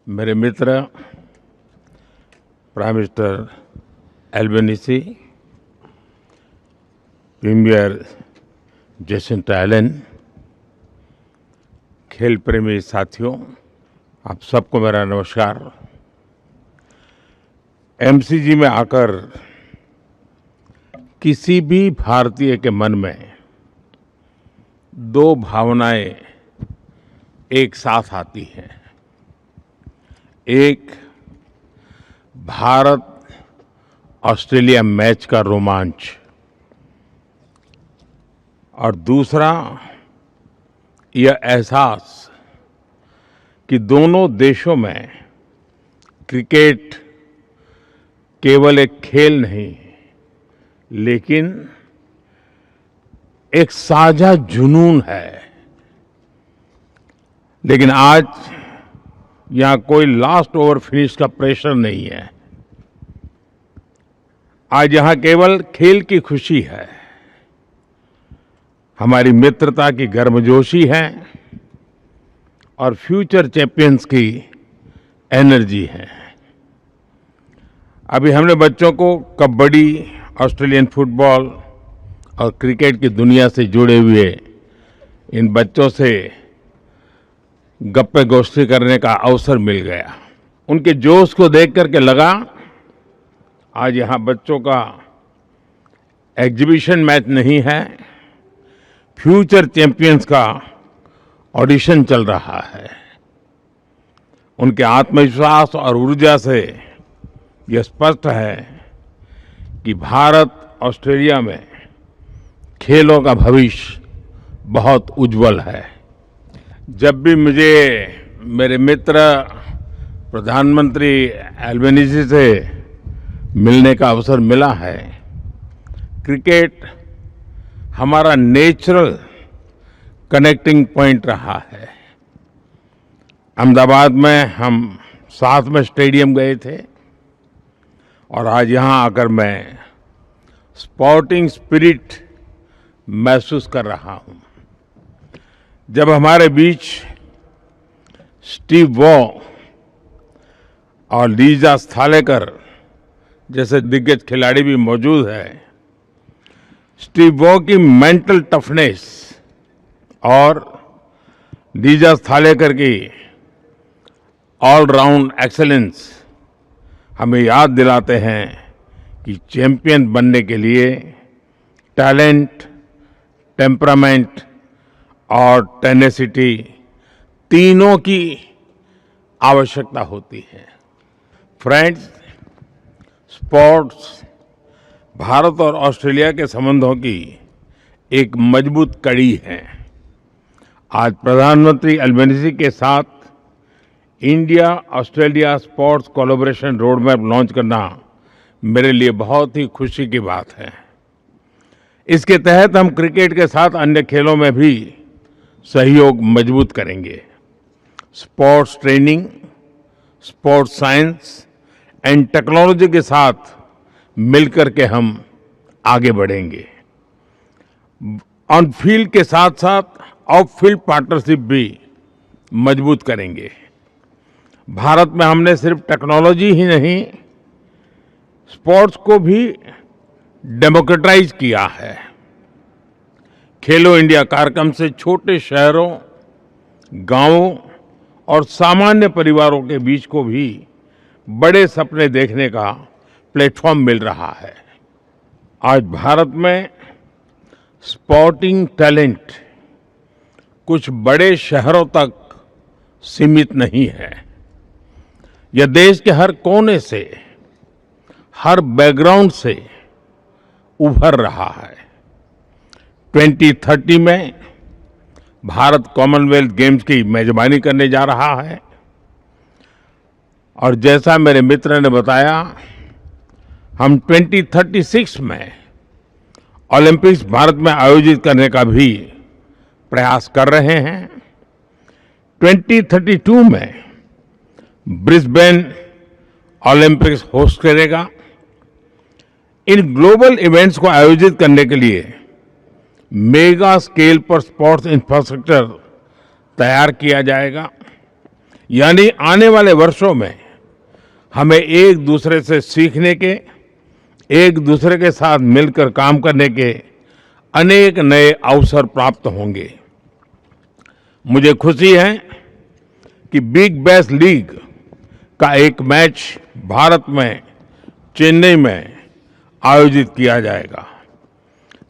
मेरे मित्र prime minister Albanese, premier Jacinta Allan, खेल प्रेमी साथियों, आप सबको मेरा नमस्कार। एमसीजी में आकर किसी भी भारतीय के मन में दो भावनाएं एक साथ आती हैं। एक भारत ऑस्ट्रेलिया मैच का रोमांच और दूसरा यह एहसास कि दोनों देशों में क्रिकेट केवल एक खेल नहीं लेकिन एक साझा जुनून है। लेकिन आज यहां कोई लास्ट ओवर फिनिश का प्रेशर नहीं है। आज यहां केवल खेल की खुशी है, हमारी मित्रता की गर्मजोशी है और फ्यूचर चैंपियंस की एनर्जी है। अभी हमने बच्चों को कबड्डी, ऑस्ट्रेलियन फुटबॉल और क्रिकेट की दुनिया से जुड़े हुए इन बच्चों से गप्पे गोष्ठी करने का अवसर मिल गया। उनके जोश को देख करके लगा आज यहाँ बच्चों का एग्जीबिशन मैच नहीं है, फ्यूचर चैंपियंस का ऑडिशन चल रहा है। उनके आत्मविश्वास और ऊर्जा से यह स्पष्ट है कि भारत ऑस्ट्रेलिया में खेलों का भविष्य बहुत उज्जवल है। जब भी मुझे मेरे मित्र प्रधानमंत्री एल्बनीसी से मिलने का अवसर मिला है, क्रिकेट हमारा नेचुरल कनेक्टिंग पॉइंट रहा है। अहमदाबाद में हम साथ में स्टेडियम गए थे और आज यहाँ आकर मैं स्पोर्टिंग स्पिरिट महसूस कर रहा हूँ। जब हमारे बीच स्टीव वॉ और लीजा स्थालेकर जैसे दिग्गज खिलाड़ी भी मौजूद है, स्टीव वॉ की मेंटल टफनेस और लीजा स्थालेकर की ऑलराउंड एक्सेलेंस हमें याद दिलाते हैं कि चैंपियन बनने के लिए टैलेंट, टेम्परामेंट और टेनेसिटी तीनों की आवश्यकता होती है। फ्रेंड्स, स्पोर्ट्स भारत और ऑस्ट्रेलिया के संबंधों की एक मजबूत कड़ी है। आज प्रधानमंत्री एल्बनीसी के साथ India Australia sports collaboration road map launch करना मेरे लिए बहुत ही खुशी की बात है। इसके तहत हम क्रिकेट के साथ अन्य खेलों में भी सहयोग मजबूत करेंगे। Sports training, sports science and technology के साथ मिलकर के हम आगे बढ़ेंगे। ऑन फील्ड के साथ साथ ऑफ फील्ड पार्टनरशिप भी मजबूत करेंगे। भारत में हमने सिर्फ टेक्नोलॉजी ही नहीं, स्पोर्ट्स को भी डेमोक्रेटाइज किया है। खेलो इंडिया कार्यक्रम से छोटे शहरों, गांवों और सामान्य परिवारों के बीच को भी बड़े सपने देखने का प्लेटफॉर्म मिल रहा है। आज भारत में स्पोर्टिंग टैलेंट कुछ बड़े शहरों तक सीमित नहीं है। यह देश के हर कोने से, हर बैकग्राउंड से उभर रहा है। 2030 में भारत कॉमनवेल्थ गेम्स की मेजबानी करने जा रहा है और जैसा मेरे मित्र ने बताया, हम 2036 में ओलंपिक्स भारत में आयोजित करने का भी प्रयास कर रहे हैं। 2032 में ब्रिस्बेन ओलंपिक्स होस्ट करेगा। इन ग्लोबल इवेंट्स को आयोजित करने के लिए मेगा स्केल पर स्पोर्ट्स इंफ्रास्ट्रक्चर तैयार किया जाएगा। यानी आने वाले वर्षों में हमें एक दूसरे से सीखने के, एक दूसरे के साथ मिलकर काम करने के अनेक नए अवसर प्राप्त होंगे। मुझे खुशी है कि बिग बैश लीग का एक मैच भारत में चेन्नई में आयोजित किया जाएगा।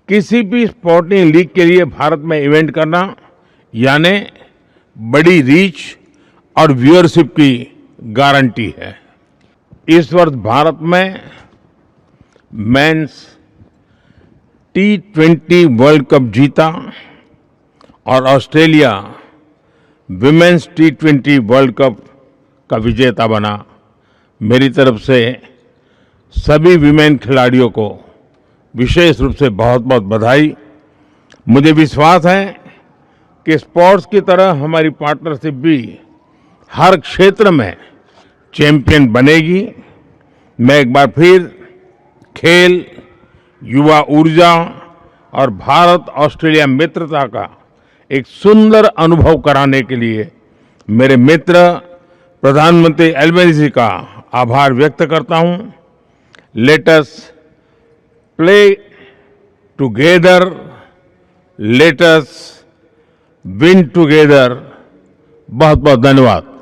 किसी भी स्पोर्टिंग लीग के लिए भारत में इवेंट करना यानी बड़ी रीच और व्यूअरशिप की गारंटी है। इस वर्ष भारत में मेंस T20 वर्ल्ड कप जीता और Australia women's T20 world cup का विजेता बना। मेरी तरफ से सभी विमेन खिलाड़ियों को विशेष रूप से बहुत बहुत बधाई। मुझे विश्वास है कि स्पोर्ट्स की तरह हमारी पार्टनरशिप भी हर क्षेत्र में चैंपियन बनेगी। मैं एक बार फिर खेल, युवा ऊर्जा और भारत ऑस्ट्रेलिया मित्रता का एक सुंदर अनुभव कराने के लिए मेरे मित्र प्रधानमंत्री एल्बेनीज़ी का आभार व्यक्त करता हूं। Let us play together, let us win together. बहुत बहुत धन्यवाद।